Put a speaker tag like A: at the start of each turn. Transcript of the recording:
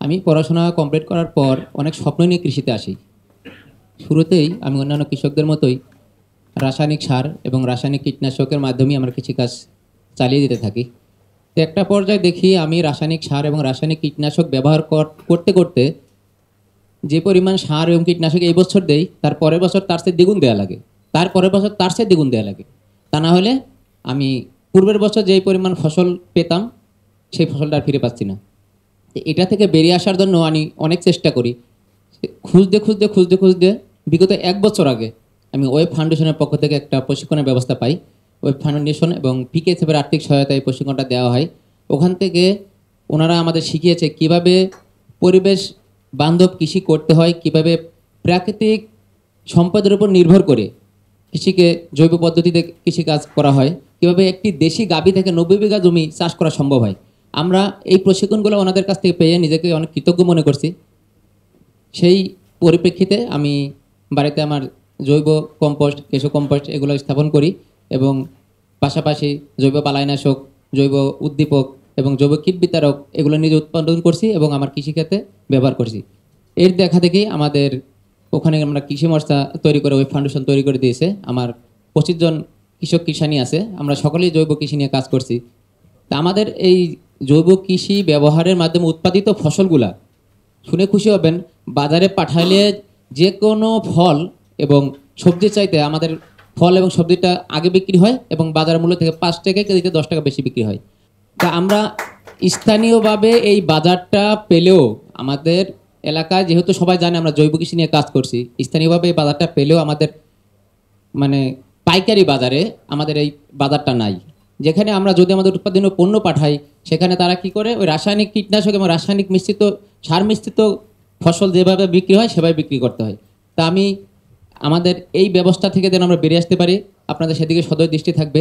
A: আমি পড়াশোনা কমপ্লিট করার পর অনেক স্বপ্ন নিয়ে কৃষিতে আসি। শুরুতেই আমি অন্যান্য কৃষকদের মতোই রাসায়নিক সার এবং রাসায়নিক কীটনাশকের মাধ্যমেই আমরা কৃষিকাজ চালিয়ে যেতে থাকি। তো একটা পর্যায়ে দেখি আমি রাসায়নিক সার এবং রাসায়নিক কীটনাশক ব্যবহার করতে করতে যে পরিমাণ সার এবং কীটনাশক এই বছর দেই, তার পরের বছর তার চেয়ে দ্বিগুণ দেওয়া লাগে, তার পরের বছর তার চেয়ে দ্বিগুণ দেওয়া লাগে। তা না হলে আমি পূর্বের বছর যেই পরিমাণ ফসল পেতাম সেই ফসলটা আর ফিরে পাচ্ছি না। তো এটা থেকে বেরিয়ে আসার জন্য আমি অনেক চেষ্টা করি। খুঁজতে বিগত 1 বছর আগে আমি ওয়েব ফাউন্ডেশনের পক্ষ থেকে একটা প্রশিক্ষণের ব্যবস্থা পাই। ওয়েব ফাউন্ডেশন এবং পিকেএসএফের আর্থিক সহায়তায় এই প্রশিক্ষণটা দেওয়া হয়। ওখান থেকে ওনারা আমাদের শিখিয়েছে কিভাবে পরিবেশ বান্ধব কৃষি করতে হয়, কিভাবে প্রাকৃতিক সম্পদের উপর নির্ভর করে কৃষিকে জৈব পদ্ধতিতে কৃষিকাজ করা হয়, কিভাবে একটি দেশি গাভী থেকে 90 বিঘা জমি চাষ করা সম্ভব হয়। আমরা এই প্রশিক্ষণগুলো ওনাদের কাছ থেকে পেয়ে নিজেকে অনেক কৃতজ্ঞ মনে করছি। সেই পরিপ্রেক্ষিতে আমি বাড়িতে আমার জৈব কম্পোস্ট, কেঁচো কম্পোস্ট এগুলো স্থাপন করি এবং পাশাপাশি জৈব বালাইনাশক, জৈব উদ্দীপক এবং জৈব কীট বিতারক এগুলো নিজে উৎপাদন করছি এবং আমার কৃষিক্ষেত্রে ব্যবহার করছি। এর দেখা দেখি আমাদের ওখানে আমরা কৃষি মর্চা তৈরি করে ওই ফাউন্ডেশন তৈরি করে দিয়েছে। আমার 25 জন কৃষক কিষানি আছে, আমরা সকলেই জৈব কৃষি নিয়ে কাজ করছি। তা আমাদের এই জৈব কৃষি ব্যবহারের মাধ্যমে উৎপাদিত ফসলগুলা শুনে খুশি হবেন, বাজারে পাঠাইলে যে কোনো ফল এবং সবজি চাইতে আমাদের ফল এবং সবজিটা আগে বিক্রি হয় এবং বাজার মূল্য থেকে 5 টাকা কেজিতে 10 টাকা বেশি বিক্রি হয়। তা আমরা স্থানীয়ভাবে এই বাজারটা পেলেও আমাদের এলাকায় যেহেতু সবাই জানে আমরা জৈব কৃষি নিয়ে কাজ করছি, স্থানীয়ভাবে এই বাজারটা পেলেও আমাদের মানে পাইকারি বাজারে আমাদের এই বাজারটা নাই। যেখানে আমরা যদি আমাদের উৎপাদনীয় পণ্য পাঠাই, সেখানে তারা কি করে ওই রাসায়নিক কীটনাশক এবং রাসায়নিক মিশ্রিত সার মিশ্রিত ফসল যেভাবে বিক্রি হয় সেভাবে বিক্রি করতে হয়। তা আমি আমাদের এই ব্যবস্থা থেকে যেন আমরা বেরিয়ে আসতে পারি, আপনাদের সেদিকে সদয় দৃষ্টি থাকবে।